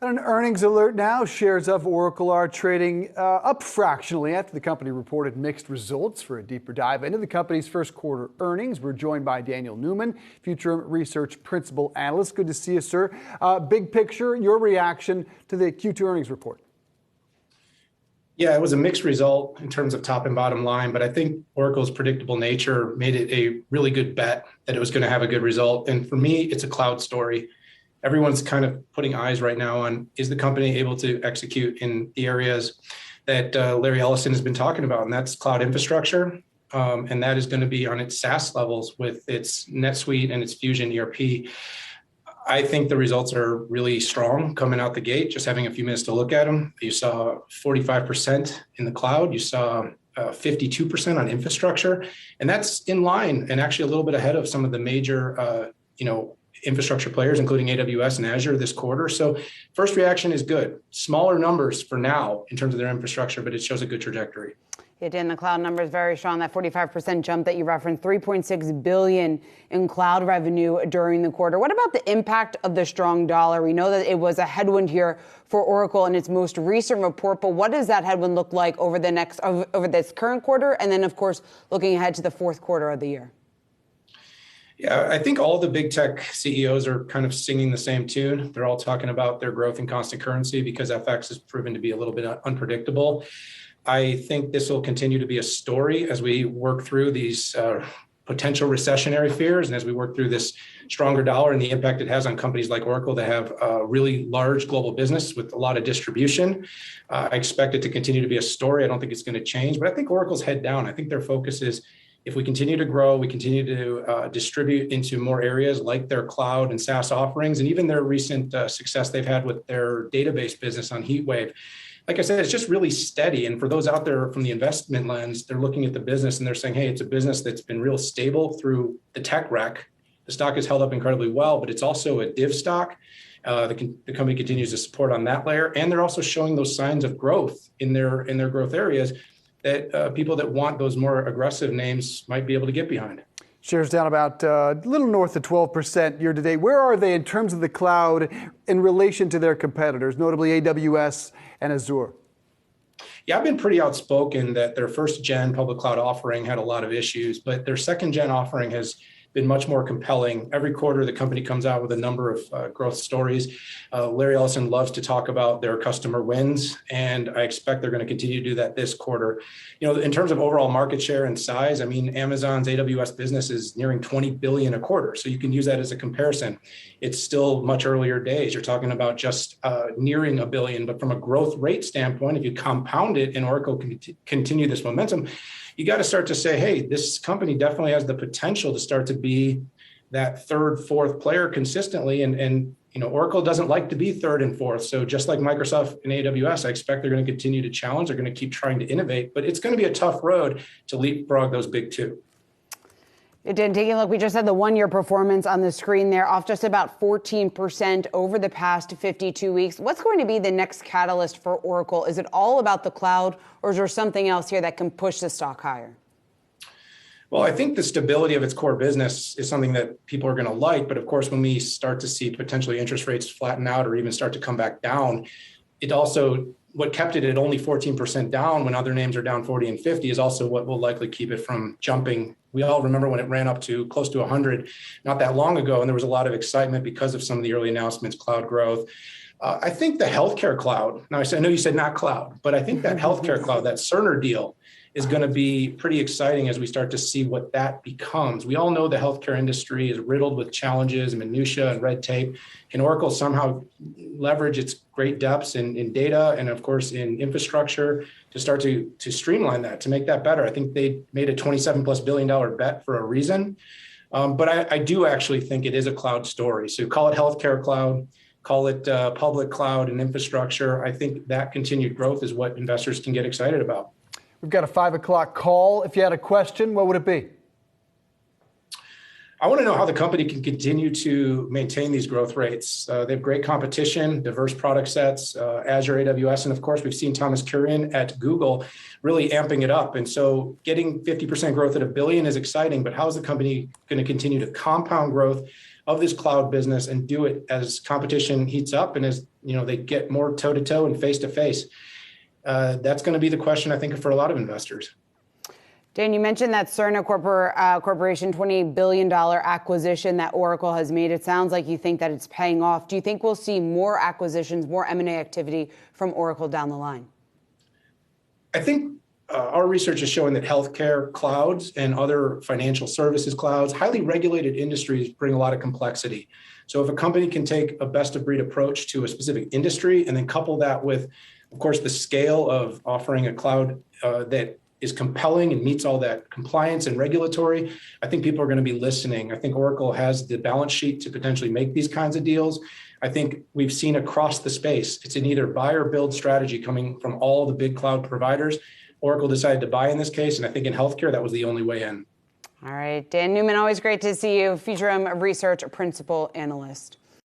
An earnings alert now. Shares of Oracle are trading up fractionally after the company reported mixed results. For a deeper dive into the company's first quarter earnings, we're joined by Daniel Newman, Futurum Research Principal Analyst. Good to see you, sir. Big picture, your reaction to the Q2 earnings report. Yeah, it was a mixed result in terms of top and bottom line, but I think Oracle's predictable nature made it a really good bet that it was going to have a good result. And for me, it's a cloud story. Everyone's kind of putting eyes right now on, is the company able to execute in the areas that Larry Ellison has been talking about, and that's cloud infrastructure. And that is going to be on its SaaS levels with its NetSuite and its Fusion ERP. I think the results are really strong coming out the gate, just having a few minutes to look at them. You saw 45% in the cloud. You saw 52% on infrastructure. And that's in line and actually a little bit ahead of some of the major, infrastructure players, including AWS and Azure this quarter. So first reaction is good. Smaller numbers for now in terms of their infrastructure, but it shows a good trajectory. It did, and the cloud number is very strong. That 45% jump that you referenced, $3.6 billion in cloud revenue during the quarter. What about the impact of the strong dollar? We know that it was a headwind here for Oracle in its most recent report, but what does that headwind look like over this current quarter, and then, of course, looking ahead to the fourth quarter of the year? Yeah, I think all the big tech CEOs are kind of singing the same tune. They're all talking about their growth in constant currency because FX has proven to be a little bit unpredictable. I think this will continue to be a story as we work through these potential recessionary fears and as we work through this stronger dollar and the impact it has on companies like Oracle that have a really large global business with a lot of distribution. I expect it to continue to be a story. I don't think it's going to change, but I think Oracle's head down. I think their focus is, if we continue to grow, we continue to distribute into more areas like their cloud and SaaS offerings, and even their recent success they've had with their database business on HeatWave. Like I said, it's just really steady. And for those out there from the investment lens, they're looking at the business and they're saying, hey, it's a business that's been real stable through the tech wreck. The stock has held up incredibly well, but it's also a div stock. The company continues to support on that layer. And they're also showing those signs of growth in their growth areas that people that want those more aggressive names might be able to get behind. Shares down about a little north of 12% year to date. Where are they in terms of the cloud in relation to their competitors, notably AWS and Azure? Yeah, I've been pretty outspoken that their first gen public cloud offering had a lot of issues, but their second gen offering has been much more compelling. Every quarter, the company comes out with a number of growth stories. Larry Ellison loves to talk about their customer wins, and I expect they're going to continue to do that this quarter. You know, in terms of overall market share and size, I mean, Amazon's AWS business is nearing $20 billion a quarter, so you can use that as a comparison. It's still much earlier days. You're talking about just nearing $1 billion, but from a growth rate standpoint, if you compound it and Oracle can continue this momentum, you got to start to say, hey, this company definitely has the potential to start to be that third, fourth player consistently. And you know, Oracle doesn't like to be third and fourth. So just like Microsoft and AWS, I expect they're going to continue to challenge. They're going to keep trying to innovate, but it's going to be a tough road to leapfrog those big two. It did. Taking a look, we just had the one-year performance on the screen there, off just about 14% over the past 52 weeks. What's going to be the next catalyst for Oracle? Is it all about the cloud, or is there something else here that can push the stock higher? Well, I think the stability of its core business is something that people are going to like. But of course, when we start to see potentially interest rates flatten out or even start to come back down, it also, what kept it at only 14% down when other names are down 40 and 50 is also what will likely keep it from jumping. We all remember when it ran up to close to 100 not that long ago, and there was a lot of excitement because of some of the early announcements, cloud growth. I think the healthcare cloud, now I know you said not cloud, but I think that healthcare cloud, that Cerner deal, is going to be pretty exciting as we start to see what that becomes. We all know the healthcare industry is riddled with challenges and minutia and red tape. Can Oracle somehow leverage its great depths in data and, of course, in infrastructure to start to streamline that, to make that better? I think they made a $27+ billion bet for a reason. But I do actually think it is a cloud story. So call it healthcare cloud, call it public cloud and infrastructure. I think that continued growth is what investors can get excited about. We've got a 5 o'clock call. If you had a question, what would it be? I want to know how the company can continue to maintain these growth rates. They have great competition, diverse product sets, Azure, AWS, and of course, we've seen Thomas Kurian at Google really amping it up. And so getting 50% growth at $1 billion is exciting, but how is the company going to continue to compound growth of this cloud business and do it as competition heats up and as they get more toe-to-toe and face-to-face? That's going to be the question, I think, for a lot of investors. Dan, you mentioned that Cerner Corporation $28 billion acquisition that Oracle has made. It sounds like you think that it's paying off. Do you think we'll see more acquisitions, more M&A activity from Oracle down the line? I think our research is showing that healthcare clouds and other financial services clouds, highly regulated industries, bring a lot of complexity. So if a company can take a best of breed approach to a specific industry and then couple that with, of course, the scale of offering a cloud that is compelling and meets all that compliance and regulatory, I think people are going to be listening. I think Oracle has the balance sheet to potentially make these kinds of deals. I think we've seen across the space, it's an either buy or build strategy coming from all the big cloud providers. Oracle decided to buy in this case, and I think in healthcare, that was the only way in. All right, Dan Newman, always great to see you. Futurum Research Principal Analyst.